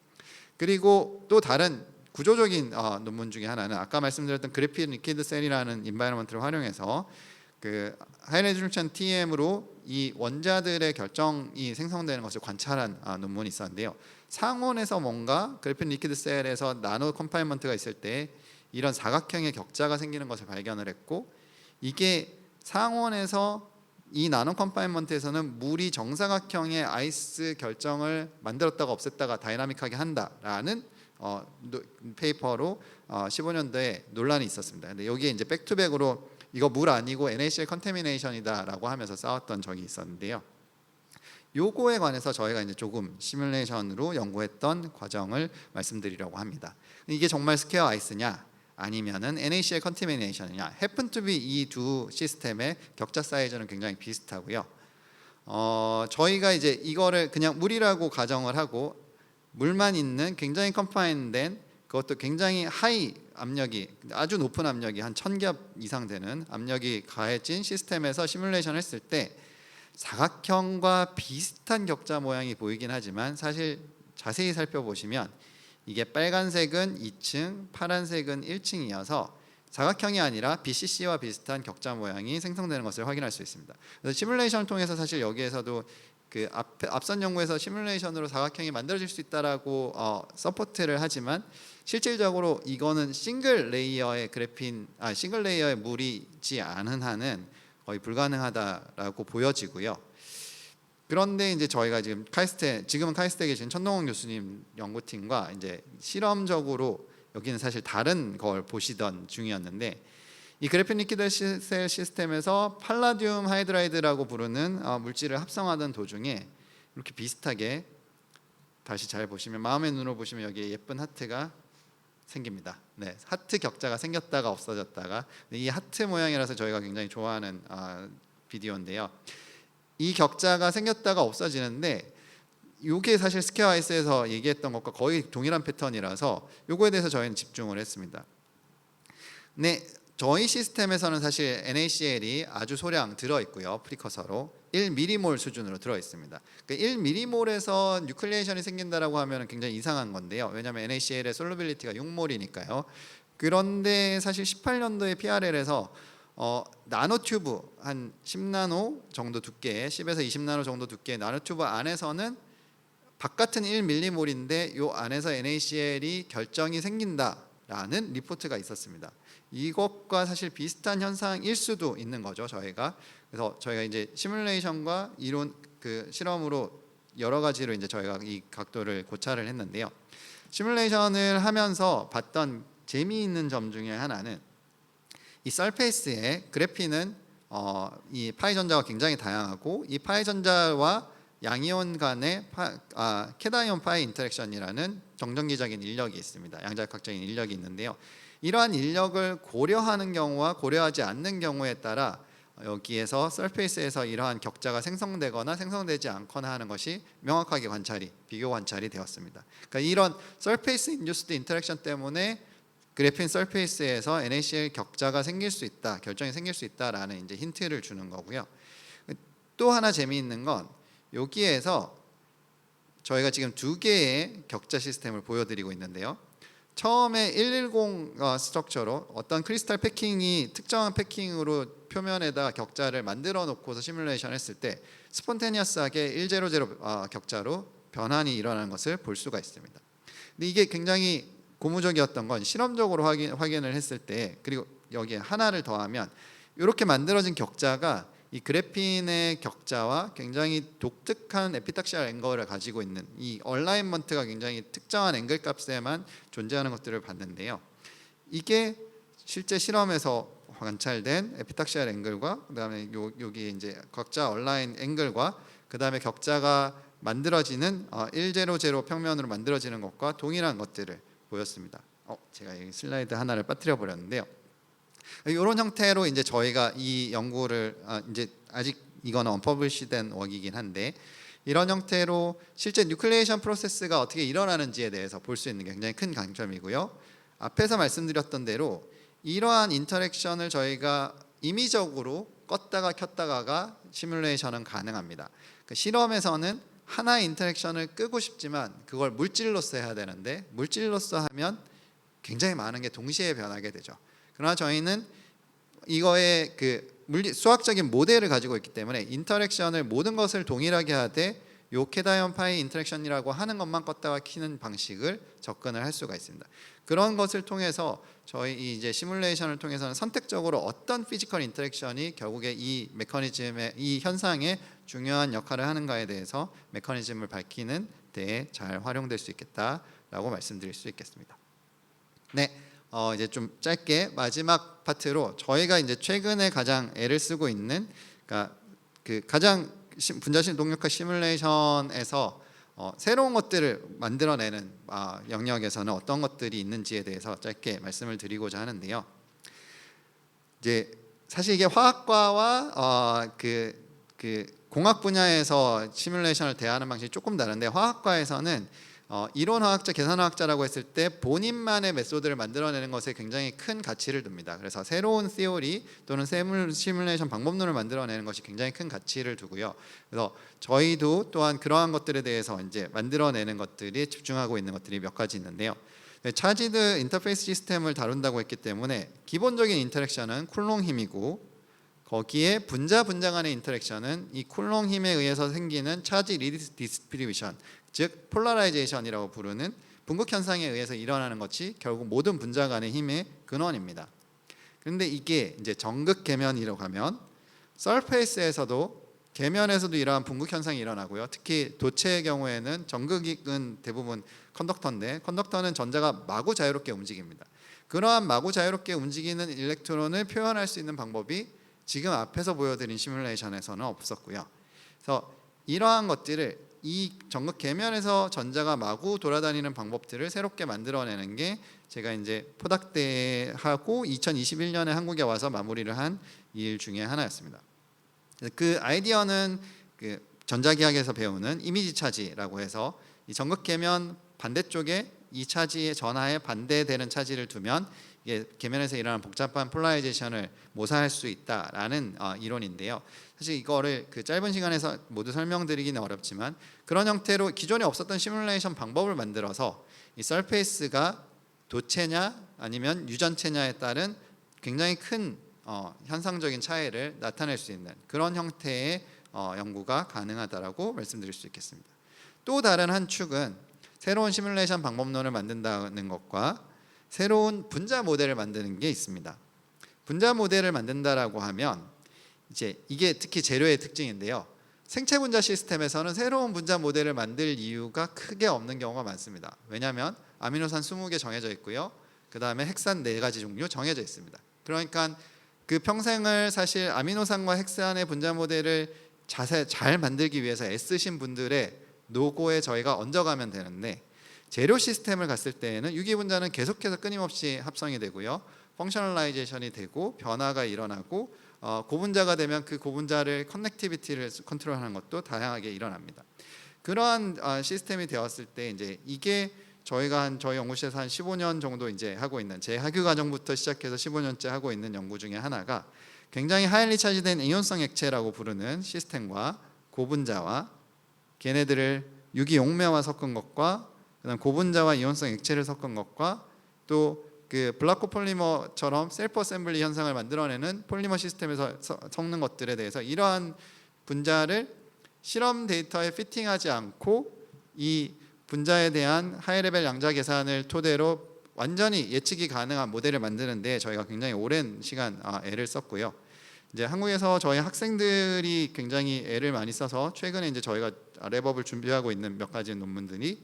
그리고 또 다른 구조적인 논문 중에 하나는 아까 말씀드렸던 그래핀 리퀴드 셀이라는 인바이러먼트를 활용해서 하이 레졸루션 TEM으로 이 원자들의 결정이 생성되는 것을 관찰한 논문이 있었는데요. 상온에서 뭔가 그래핀 리퀴드 셀에서 나노 컨파인먼트가 있을 때 이런 사각형의 격자가 생기는 것을 발견을 했고, 이게 상온에서 이 나노 컨파인먼트에서는 물이 정사각형의 아이스 결정을 만들었다가 없앴다가 다이나믹하게 한다라는 페이퍼로 15년도에 논란이 있었습니다. 근데 여기에 이제 백투백으로 이거 물 아니고 NaCl 컨태미네이션이다라고 하면서 싸웠던 적이 있었는데요. 요거에 관해서 저희가 이제 조금 시뮬레이션으로 연구했던 과정을 말씀드리려고 합니다. 이게 정말 스퀘어 아이스냐 아니면은 NaCl 컨태미네이션이냐, happen to be 이 두 시스템의 격자 사이즈는 굉장히 비슷하고요. 저희가 이제 이거를 그냥 물이라고 가정을 하고 물만 있는 굉장히 컨파인된, 그것도 굉장히 하이 압력이, 아주 높은 압력이 한 1000겹 이상 되는 압력이 가해진 시스템에서 시뮬레이션 했을 때 사각형과 비슷한 격자 모양이 보이긴 하지만 사실 자세히 살펴보시면 이게 빨간색은 2층, 파란색은 1층이어서 사각형이 아니라 BCC와 비슷한 격자 모양이 생성되는 것을 확인할 수 있습니다. 그래서 시뮬레이션을 통해서 사실 여기에서도 앞선 연구에서 시뮬레이션으로 사각형이 만들어질 수 있다라고 서포트를 하지만 실질적으로 이거는 싱글 레이어의 싱글 레이어의 물이지 않은 한은 거의 불가능하다라고 보여지고요. 그런데 이제 저희가 지금은 카이스트에 계신 천동원 교수님 연구팀과 이제 실험적으로 여기는 사실 다른 걸 보시던 중이었는데, 이 그래핀 리퀴드 셀 시스템에서 팔라듐 하이드라이드라고 부르는 물질을 합성하던 도중에 이렇게 비슷하게, 다시 잘 보시면 마음의 눈으로 보시면 여기에 예쁜 하트가 생깁니다. 네, 하트 격자가 생겼다가 없어졌다가, 이 하트 모양이라서 저희가 굉장히 좋아하는 비디오인데요. 이 격자가 생겼다가 없어지는데 이게 사실 스퀘어 아이스에서 얘기했던 것과 거의 동일한 패턴이라서 요거에 대해서 저희는 집중을 했습니다. 네, 저희 시스템에서는 사실 NaCl이 아주 소량 들어있고요. 프리커서로 1m몰 수준으로 들어있습니다. 그 1m몰에서 뉴클리에이션이 생긴다라고 하면 굉장히 이상한 건데요. 왜냐하면 NaCl의 솔루빌리티가 6몰이니까요. 그런데 사실 18년도에 PRL에서 나노튜브 한 10나노 정도 두께, 10에서 20나노 정도 두께의 나노튜브 안에서는 바깥은 1m몰인데 요 안에서 NaCl이 결정이 생긴다라는 리포트가 있었습니다. 이것과 사실 비슷한 현상일 수도 있는 거죠, 저희가. 그래서 저희가 이제 시뮬레이션과 이론 그 실험으로 여러 가지로 이제 저희가 이 각도를 고찰을 했는데요. 시뮬레이션을 하면서 봤던 재미있는 점 중에 하나는 이 서페이스의 그래핀은 이 파이 전자가 굉장히 다양하고, 이 파이 전자와 양이온 간의 캐다이온 파이 인터랙션이라는 정전기적인 인력이 있습니다. 양자역학적인 인력이 있는데요. 이러한 인력을 고려하는 경우와 고려하지 않는 경우에 따라 여기에서 서페이스에서 이러한 격자가 생성되거나 생성되지 않거나 하는 것이 명확하게 비교 관찰이 되었습니다. 그러니까 이런 서페이스 인듀스드 인터랙션 때문에 그래핀 서페이스에서 NaCl 격자가 생길 수 있다, 결정이 생길 수 있다라는 이제 힌트를 주는 거고요. 또 하나 재미있는 건 여기에서 저희가 지금 두 개의 격자 시스템을 보여드리고 있는데요. 처음에 110 스트럭처로 어떤 크리스탈 패킹이 특정한 패킹으로 표면에다 격자를 만들어 놓고서 시뮬레이션 했을 때 스폰테니어스하게 100 격자로 변환이 일어나는 것을 볼 수가 있습니다. 근데 이게 굉장히 고무적이었던 건 실험적으로 확인을 했을 때, 그리고 여기에 하나를 더하면 이렇게 만들어진 격자가 이 그래핀의 격자와 굉장히 독특한 에피탁시알 앵글을 가지고 있는, 이 얼라인먼트가 굉장히 특정한 앵글 값에만 존재하는 것들을 봤는데요. 이게 실제 실험에서 관찰된 에피탁시알 앵글과 그다음에 여기 이제 격자 얼라인 앵글과 그다음에 격자가 만들어지는 100 평면으로 만들어지는 것과 동일한 것들을 보였습니다. 제가 여기 슬라이드 하나를 빠뜨려 버렸는데요. 이런 형태로 이제 저희가 이 연구를 이제 아직 이거는 언퍼블리시된 워크이긴 한데, 이런 형태로 실제 뉴클리에이션 프로세스가 어떻게 일어나는지에 대해서 볼 수 있는 게 굉장히 큰 강점이고요. 앞에서 말씀드렸던 대로 이러한 인터랙션을 저희가 임의적으로 껐다가 켰다가가 시뮬레이션은 가능합니다. 그 실험에서는 하나의 인터랙션을 끄고 싶지만 그걸 물질로서 해야 되는데, 물질로서 하면 굉장히 많은 게 동시에 변하게 되죠. 그러나 저희는 이거의 수학적인 모델을 가지고 있기 때문에 인터랙션을 모든 것을 동일하게 하되 요 캐다이온 파이 인터랙션이라고 하는 것만 껐다가 켜는 방식을 접근을 할 수가 있습니다. 그런 것을 통해서 저희 이제 시뮬레이션을 통해서는 선택적으로 어떤 피지컬 인터랙션이 결국에 이 메커니즘의 이 현상에 중요한 역할을 하는가에 대해서 메커니즘을 밝히는 데에 잘 활용될 수 있겠다라고 말씀드릴 수 있겠습니다. 네, 이제 좀 짧게 마지막 파트로 저희가 이제 최근에 가장 애를 쓰고 있는, 그러니까 그 가장 분자실 동력학 시뮬레이션에서 새로운 것들을 만들어내는 영역에서는 어떤 것들이 있는지에 대해서 짧게 말씀을 드리고자 하는데요. 이제 사실 이게 화학과와 그 공학 분야에서 시뮬레이션을 대하는 방식이 조금 다른데, 화학과에서는 이론화학자, 계산화학자라고 했을 때 본인만의 메소드를 만들어내는 것에 굉장히 큰 가치를 둡니다. 그래서 새로운 시오리 또는 시뮬레이션 방법론을 만들어내는 것이 굉장히 큰 가치를 두고요. 그래서 저희도 또한 그러한 것들에 대해서 이제 만들어내는 것들이 집중하고 있는 것들이 몇 가지 있는데요. 차지드 인터페이스 시스템을 다룬다고 했기 때문에 기본적인 인터랙션은 쿨롱 힘이고, 거기에 분자 간의 인터랙션은 이 쿨롱 힘에 의해서 생기는 차지 리디스 디스트리뷰션, 즉 폴라라이제이션이라고 부르는 분극 현상에 의해서 일어나는 것이 결국 모든 분자 간의 힘의 근원입니다. 그런데 이게 이제 정극 계면이라고 하면 서페이스에서도 계면에서도 이러한 분극 현상이 일어나고요. 특히 도체의 경우에는 전극은 대부분 컨덕터인데 컨덕터는 전자가 마구 자유롭게 움직입니다. 그러한 마구 자유롭게 움직이는 일렉트론을 표현할 수 있는 방법이 지금 앞에서 보여드린 시뮬레이션에서는 없었고요. 그래서 이러한 것들을 이 전극 계면에서 전자가 마구 돌아다니는 방법들을 새롭게 만들어내는 게 제가 이제 포닥대 하고 2021년에 한국에 와서 마무리를 한 일 중에 하나였습니다. 그 아이디어는 그 전자기학에서 배우는 이미지 차지라고 해서 이 전극 계면 반대쪽에 이 차지의 전하에 반대되는 차지를 두면 이게 계면에서 일어나는 복잡한 폴라라이제이션을 모사할 수 있다라는 이론인데요. 사실 이거를 그 짧은 시간에서 모두 설명드리기는 어렵지만 그런 형태로 기존에 없었던 시뮬레이션 방법을 만들어서 이 서페이스가 도체냐 아니면 유전체냐에 따른 굉장히 큰 현상적인 차이를 나타낼 수 있는 그런 형태의 연구가 가능하다라고 말씀드릴 수 있겠습니다. 또 다른 한 축은 새로운 시뮬레이션 방법론을 만든다는 것과 새로운 분자 모델을 만드는 게 있습니다. 분자 모델을 만든다라고 하면 이제 이게 특히 재료의 특징인데요. 생체 분자 시스템에서는 새로운 분자 모델을 만들 이유가 크게 없는 경우가 많습니다. 왜냐하면 아미노산 20개 정해져 있고요. 그 다음에 핵산 4가지 종류 정해져 있습니다. 그러니까 그 평생을 사실 아미노산과 핵산의 분자 모델을 잘 만들기 위해서 애쓰신 분들의 노고에 저희가 얹어가면 되는데 재료 시스템을 갔을 때에는 유기분자는 계속해서 끊임없이 합성이 되고요. 펑셔널라이제이션이 되고 변화가 일어나고 고분자가 되면 그 고분자를 커넥티비티를 컨트롤하는 것도 다양하게 일어납니다. 그러한 시스템이 되었을 때 이제 이게 저희가 저희 연구실에서 한 15년 정도 이제 하고 있는 제 학위 과정부터 시작해서 15년째 하고 있는 연구 중에 하나가 굉장히 하일리 차지된 이온성 액체라고 부르는 시스템과 고분자와 걔네들을 유기용매와 섞은 것과 그다음 고분자와 이온성 액체를 섞은 것과 또 그 블라코폴리머처럼 셀프 어셈블리 현상을 만들어내는 폴리머 시스템에서 섞는 것들에 대해서 이러한 분자를 실험 데이터에 피팅하지 않고 이 분자에 대한 하이레벨 양자 계산을 토대로 완전히 예측이 가능한 모델을 만드는데 저희가 굉장히 오랜 시간 애를 썼고요. 이제 한국에서 저희 학생들이 굉장히 애를 많이 써서 최근에 이제 저희가 랩업을 준비하고 있는 몇 가지 논문들이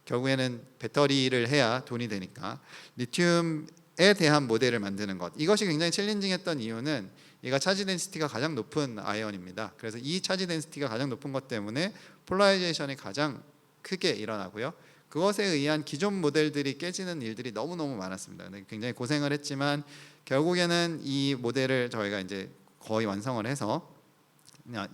결국에는 배터리를 해야 돈이 되니까 리튬에 대한 모델을 만드는 것, 이것이 굉장히 챌린징했던 이유는 얘가 차지 덴시티가 가장 높은 아이언입니다. 그래서 이 차지 덴시티가 가장 높은 것 때문에 폴라라이제이션이 가장 크게 일어나고요. 그것에 의한 기존 모델들이 깨지는 일들이 너무너무 많았습니다. 굉장히 고생을 했지만 결국에는 이 모델을 저희가 이제 거의 완성을 해서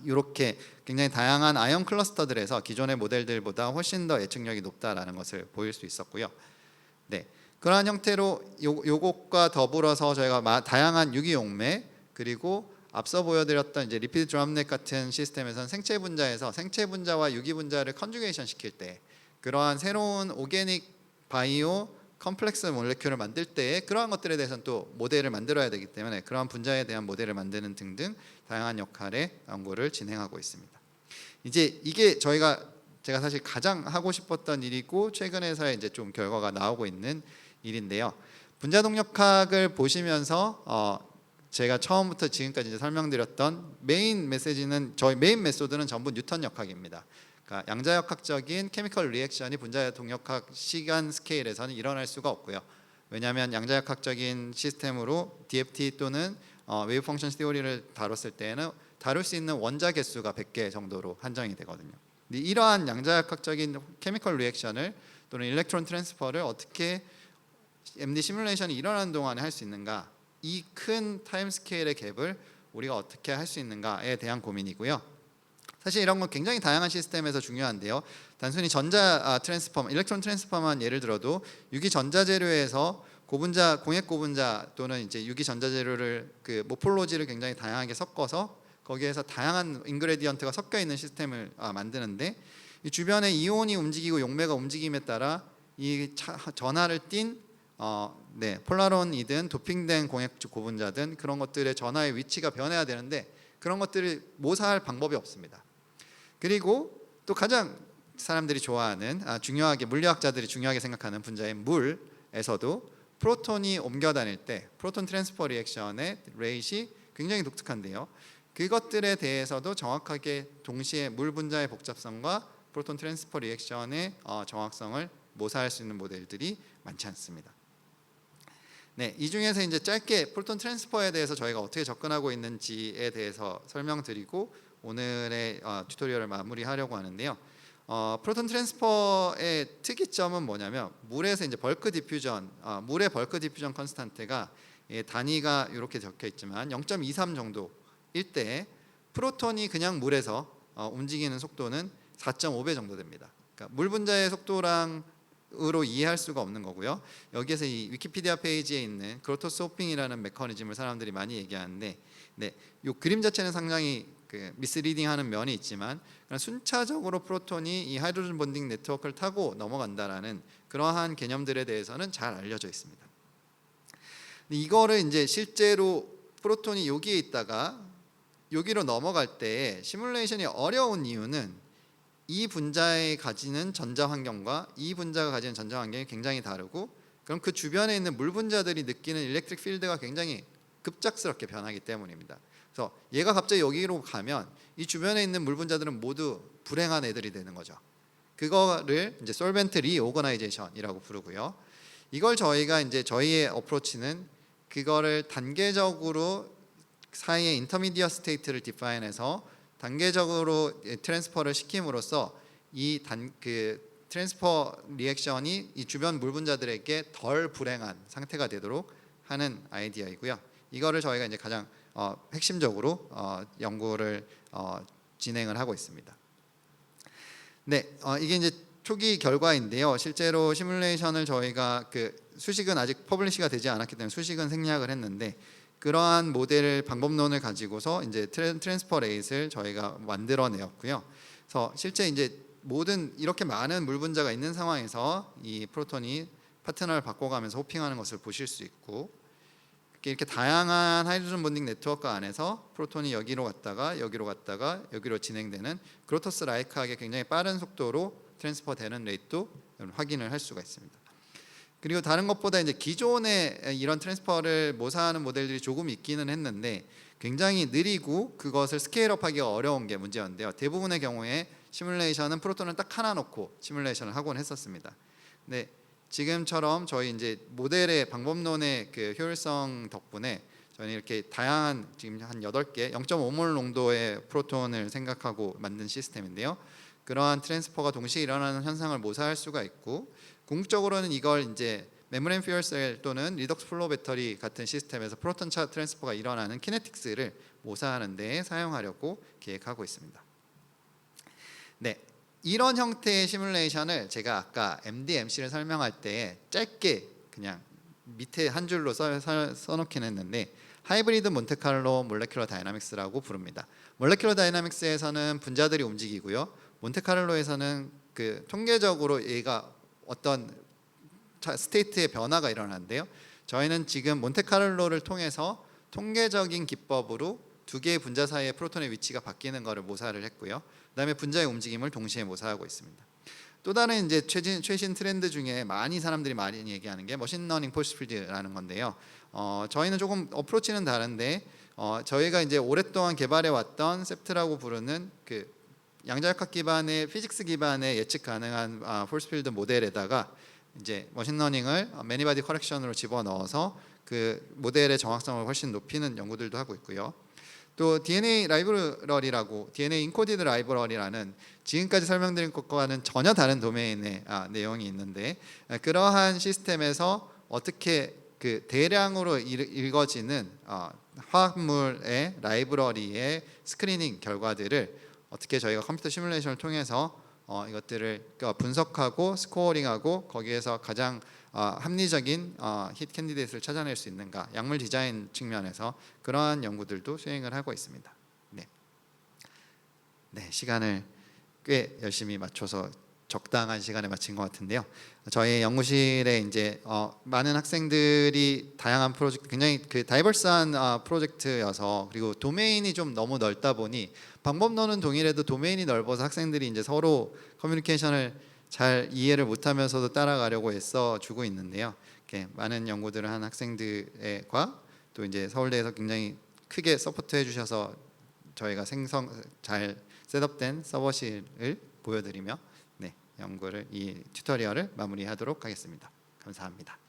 이렇게 굉장히 다양한 아이언 클러스터들에서 기존의 모델들보다 훨씬 더 예측력이 높다라는 것을 보일 수 있었고요. 네, 그러한 형태로 요것과 더불어서 저희가 다양한 유기용매 그리고 앞서 보여드렸던 이제 리피드 드럼넥 같은 시스템에서는 생체 분자에서 생체 분자와 유기 분자를 컨주게이션 시킬 때 그러한 새로운 오게닉 바이오 컴플렉스 몰레큘을 만들 때에 그러한 것들에 대해서는 또 모델을 만들어야 되기 때문에 그러한 분자에 대한 모델을 만드는 등등 다양한 역할의 연구를 진행하고 있습니다. 이제 이게 제가 사실 가장 하고 싶었던 일이고 최근에서야 이제 좀 결과가 나오고 있는 일인데요. 분자 동력학을 보시면서 제가 처음부터 지금까지 이제 설명드렸던 메인 메시지는 저희 메인 메소드는 전부 뉴턴 역학입니다. 그러니까 양자역학적인 케미컬 리액션이 분자 동력학 시간 스케일에서는 일어날 수가 없고요. 왜냐하면 양자역학적인 시스템으로 DFT 또는 웨이브 펑션 티오리를 다뤘을 때에는 다룰 수 있는 원자 개수가 100개 정도로 한정이 되거든요. 근데 이러한 양자역학적인 케미컬 리액션을 또는 일렉트론 트랜스퍼를 어떻게 MD 시뮬레이션이 일어나는 동안에 할 수 있는가, 이 큰 타임 스케일의 갭을 우리가 어떻게 할 수 있는가에 대한 고민이고요. 사실 이런 건 굉장히 다양한 시스템에서 중요한데요. 단순히 전자 트랜스퍼, 일렉트론 트랜스퍼만 예를 들어도 유기 전자 재료에서 고분자, 공액 고분자 또는 이제 유기 전자 재료를 그 모폴로지를 굉장히 다양하게 섞어서 거기에서 다양한 인그레디언트가 섞여 있는 시스템을 만드는데 이 주변에 이온이 움직이고 용매가 움직임에 따라 이 전하를 띤 폴라론이든 도핑된 공액 고분자든 그런 것들의 전하의 위치가 변해야 되는데 그런 것들을 모사할 방법이 없습니다. 그리고 또 가장 사람들이 좋아하는 중요하게 물리학자들이 중요하게 생각하는 분자인 물에서도 프로톤이 옮겨 다닐 때 프로톤 트랜스퍼 리액션의 레이시 굉장히 독특한데요. 그것들에 대해서도 정확하게 동시에 물 분자의 복잡성과 프로톤 트랜스퍼 리액션의 정확성을 모사할 수 있는 모델들이 많지 않습니다. 네, 이 중에서 이제 짧게 프로톤 트랜스퍼에 대해서 저희가 어떻게 접근하고 있는지에 대해서 설명드리고 오늘의 튜토리얼을 마무리하려고 하는데요. 프로톤 트랜스퍼의 특이점은 뭐냐면 물에서 이제 벌크 디퓨전, 물의 벌크 디퓨전 컨스탄트가 단위가 이렇게 적혀 있지만 0.23 정도일 때 프로톤이 그냥 물에서 움직이는 속도는 4.5배 정도 됩니다. 그러니까 물 분자의 속도랑 으로 이해할 수가 없는 거고요. 여기에서 이 위키피디아 페이지에 있는 그로토스 호핑이라는 메커니즘을 사람들이 많이 얘기하는데, 네, 이 그림 자체는 상당히 미스리딩하는 면이 있지만 순차적으로 프로톤이 이 하이드로젠 본딩 네트워크를 타고 넘어간다라는 그러한 개념들에 대해서는 잘 알려져 있습니다. 이거를 이제 실제로 프로톤이 여기에 있다가 여기로 넘어갈 때 시뮬레이션이 어려운 이유는 이 분자에 가지는 전자 환경과 이 분자가 가지는 전자 환경이 굉장히 다르고 그럼 그 주변에 있는 물 분자들이 느끼는 일렉트릭 필드가 굉장히 급작스럽게 변하기 때문입니다. 그래서 얘가 갑자기 여기로 가면 이 주변에 있는 물 분자들은 모두 불행한 애들이 되는 거죠. 그거를 이제 솔벤트 리오거나이제이션이라고 부르고요. 이걸 저희가 이제 저희의 어프로치는 그거를 단계적으로 사이의 인터미디어 스테이트를 디파인해서 단계적으로 트랜스퍼를 시킴으로써 이 트랜스퍼 리액션이 이 주변 물 분자들에게 덜 불행한 상태가 되도록 하는 아이디어이고요. 이거를 저희가 이제 가장 핵심적으로 연구를 진행을 하고 있습니다. 네, 이게 이제 초기 결과인데요. 실제로 시뮬레이션을 저희가 수식은 아직 퍼블리시가 되지 않았기 때문에 수식은 생략을 했는데 그러한 모델 방법론을 가지고서 이제 트랜스퍼 레이트를 저희가 만들어내었고요. 그래서 실제 이제 모든 이렇게 많은 물 분자가 있는 상황에서 이 프로톤이 파트너를 바꿔가면서 호핑하는 것을 보실 수 있고 이렇게 다양한 하이드로젠 본딩 네트워크 안에서 프로톤이 여기로 갔다가 여기로 진행되는 그로토스 라이크하게 굉장히 빠른 속도로 트랜스퍼 되는 레이트도 확인을 할 수가 있습니다. 그리고 다른 것보다 이제 기존의 이런 트랜스퍼를 모사하는 모델들이 조금 있기는 했는데 굉장히 느리고 그것을 스케일업하기가 어려운 게 문제였는데요. 대부분의 경우에 시뮬레이션은 프로톤을 딱 하나 놓고 시뮬레이션을 하곤 했었습니다. 근데 지금처럼 저희 이제 모델의 방법론의 그 효율성 덕분에 저희는 이렇게 다양한 지금 한 8개 0.5몰 농도의 프로톤을 생각하고 만든 시스템인데요. 그러한 트랜스퍼가 동시에 일어나는 현상을 모사할 수가 있고 궁극적으로는 이걸 이제 메모리 퓨얼 셀 또는 리덕스 플로우 배터리 같은 시스템에서 프로톤 차 트랜스퍼가 일어나는 키네틱스를 모사하는 데 사용하려고 계획하고 있습니다. 네, 이런 형태의 시뮬레이션을 제가 아까 MDMC를 설명할 때 짧게 그냥 밑에 한 줄로 써놓긴 했는데 하이브리드 몬테카를로 몰레큘러 다이나믹스라고 부릅니다. 몰레큘러 다이나믹스에서는 분자들이 움직이고요. 몬테카를로에서는 그 통계적으로 얘가 어떤 스테이트의 변화가 일어나는데요. 저희는 지금 몬테카를로를 통해서 통계적인 기법으로 두 개의 분자 사이의 프로톤의 위치가 바뀌는 것을 모사를 했고요. 그다음에 분자의 움직임을 동시에 모사하고 있습니다. 또 다른 이제 최신 트렌드 중에 사람들이 많이 얘기하는 게 머신러닝 포스필드라는 건데요. 저희는 조금 어프로치는 다른데 저희가 이제 오랫동안 개발해 왔던 셉트라고 부르는 그 양자역학 기반의 피직스 기반의 예측 가능한 폴스필드 모델에다가 이제 머신러닝을 매니바디 커렉션으로 집어넣어서 그 모델의 정확성을 훨씬 높이는 연구들도 하고 있고요. 또 DNA 라이브러리라고 DNA 인코디드 라이브러리라는 지금까지 설명드린 것과는 전혀 다른 도메인의 내용이 있는데 그러한 시스템에서 어떻게 그 대량으로 읽어지는 화학물의 라이브러리의 스크리닝 결과들을 어떻게 저희가 컴퓨터 시뮬레이션을 통해서 이것들을 분석하고 스코어링하고 거기에서 가장 합리적인 힛 캔디데이트를 찾아낼 수 있는가 약물 디자인 측면에서 그러한 연구들도 수행을 하고 있습니다. 네, 시간을 꽤 열심히 맞춰서 적당한 시간에 마친 것 같은데요. 저희 연구실에 이제 많은 학생들이 다양한 프로젝트, 굉장히 그 다이버스한 프로젝트여서 그리고 도메인이 좀 너무 넓다 보니 방법론은 동일해도 도메인이 넓어서 학생들이 이제 서로 커뮤니케이션을 잘 이해를 못하면서도 따라가려고 애써 주고 있는데요. 이렇게 많은 연구들을 한 학생들과 또 이제 서울대에서 굉장히 크게 서포트해 주셔서 저희가 잘 셋업된 서버실을 보여드리며 네, 연구를 이 튜토리얼을 마무리하도록 하겠습니다. 감사합니다.